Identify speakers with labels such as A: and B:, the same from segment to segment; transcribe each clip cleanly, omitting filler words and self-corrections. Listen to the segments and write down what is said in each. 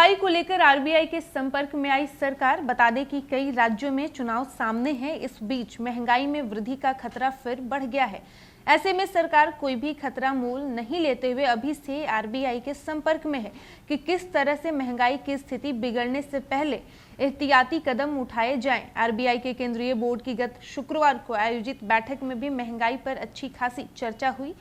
A: महंगाई को लेकर आरबीआई के संपर्क में आई सरकार। बता दें कि कई राज्यों में चुनाव सामने हैं। इस बीच महंगाई में वृद्धि का खतरा फिर बढ़ गया है। ऐसे में सरकार कोई भी खतरा मोल नहीं लेते हुए अभी से आरबीआई के संपर्क में है कि किस तरह से महंगाई की स्थिति बिगड़ने से पहले एहतियाती कदम उठाए जाएं। आरबीआई के केंद्रीय बोर्ड की गत शुक्रवार को आयोजित बैठक में भी महंगाई पर अच्छी खासी चर्चा हुई।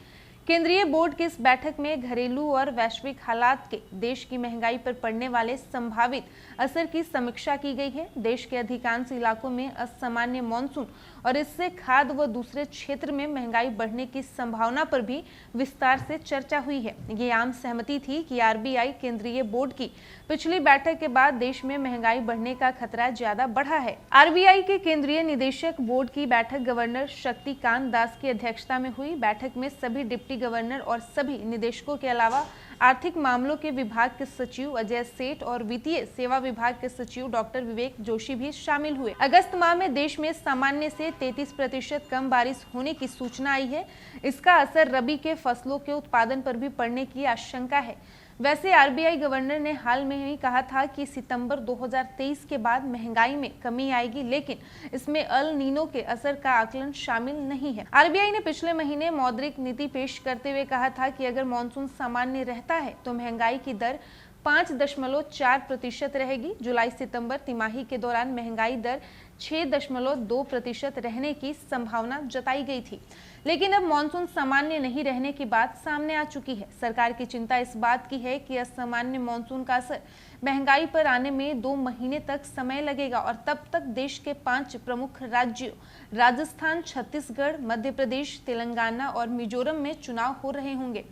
A: केंद्रीय बोर्ड की इस बैठक में घरेलू और वैश्विक हालात के देश की महंगाई पर पड़ने वाले संभावित असर की समीक्षा की गई है। देश के अधिकांश इलाकों में असामान्य मानसून और इससे खाद्य व दूसरे क्षेत्र में महंगाई बढ़ने की संभावना पर भी विस्तार से चर्चा हुई है। ये आम सहमति थी कि आरबीआई केंद्रीय बोर्ड की पिछली बैठक के बाद देश में महंगाई बढ़ने का खतरा ज्यादा बढ़ा है। आरबीआई के केंद्रीय निदेशक बोर्ड की बैठक गवर्नर शक्तिकांत दास की अध्यक्षता में हुई। बैठक में सभी डिप्टी गवर्नर और सभी निदेशकों के अलावा आर्थिक मामलों के विभाग के सचिव अजय सेठ और वित्तीय सेवा विभाग के सचिव डॉक्टर विवेक जोशी भी शामिल हुए। अगस्त माह में देश में सामान्य से 33% कम बारिश होने की सूचना आई है। इसका असर रबी के फसलों के उत्पादन पर भी पड़ने की आशंका है। वैसे आरबीआई गवर्नर ने हाल में ही कहा था कि सितंबर 2023 के बाद महंगाई में कमी आएगी, लेकिन इसमें अल नीनो के असर का आकलन शामिल नहीं है। आरबीआई ने पिछले महीने मौद्रिक नीति पेश करते हुए कहा था कि अगर मॉनसून सामान्य रहता है तो महंगाई की दर 5.4% रहेगी। जुलाई सितंबर तिमाही के दौरान महंगाई दर 6.2% रहने की संभावना जताई गई थी, लेकिन अब मॉनसून सामान्य नहीं रहने की बात सामने आ चुकी है। सरकार की चिंता इस बात की है कि असामान्य मॉनसून का असर महंगाई पर आने में 2 महीने तक समय लगेगा और तब तक देश के 5 प्रमुख राज्यों राजस्थान, छत्तीसगढ़, मध्य प्रदेश, तेलंगाना और मिजोरम में चुनाव हो रहे होंगे।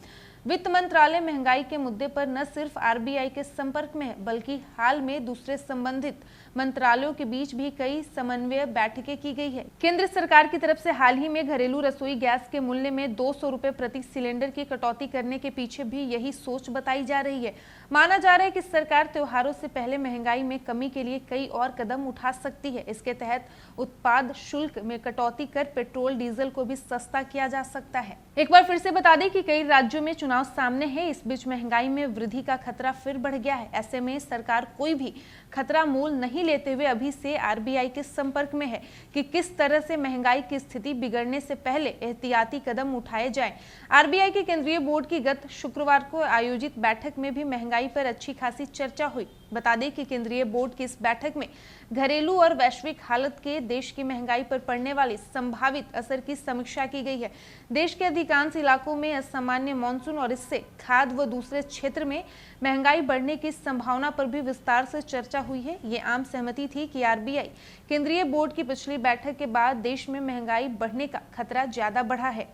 A: वित्त मंत्रालय महंगाई के मुद्दे पर न सिर्फ आरबीआई के संपर्क में है, बल्कि हाल में दूसरे संबंधित मंत्रालयों के बीच भी कई समन्वय बैठकें की गई है। केंद्र सरकार की तरफ से हाल ही में घरेलू रसोई गैस के मूल्य में 200 रुपए प्रति सिलेंडर की कटौती करने के पीछे भी यही सोच बताई जा रही है। माना जा रहा है कि सरकार त्योहारों से पहले महंगाई में कमी के लिए कई और कदम उठा सकती है। इसके तहत उत्पाद शुल्क में कटौती कर पेट्रोल डीजल को भी सस्ता किया जा सकता है। एक बार फिर से बता दें कि कई राज्यों में चुनाव सामने है। इस बीच महंगाई में वृद्धि का खतरा फिर बढ़ गया है। ऐसे में सरकार कोई भी खतरा मोल नहीं लेते हुए अभी से आरबीआई के संपर्क में है कि किस तरह से महंगाई की स्थिति बिगड़ने से पहले एहतियाती कदम उठाए जाएं। आरबीआई के केंद्रीय बोर्ड की गत शुक्रवार को आयोजित बैठक में भी महंगाई पर अच्छी खासी चर्चा हुई। बता दें कि केंद्रीय बोर्ड की इस बैठक में घरेलू और वैश्विक हालत के देश की महंगाई पर पड़ने वाली संभावित असर की समीक्षा की गई है। देश के अधिकांश इलाकों में असामान्य मानसून और इससे खाद्य व दूसरे क्षेत्र में महंगाई बढ़ने की संभावना पर भी विस्तार से चर्चा हुई है। ये आम सहमति थी कि आरबीआई केंद्रीय बोर्ड की पिछली बैठक के बाद देश में महंगाई बढ़ने का खतरा ज्यादा बढ़ा है।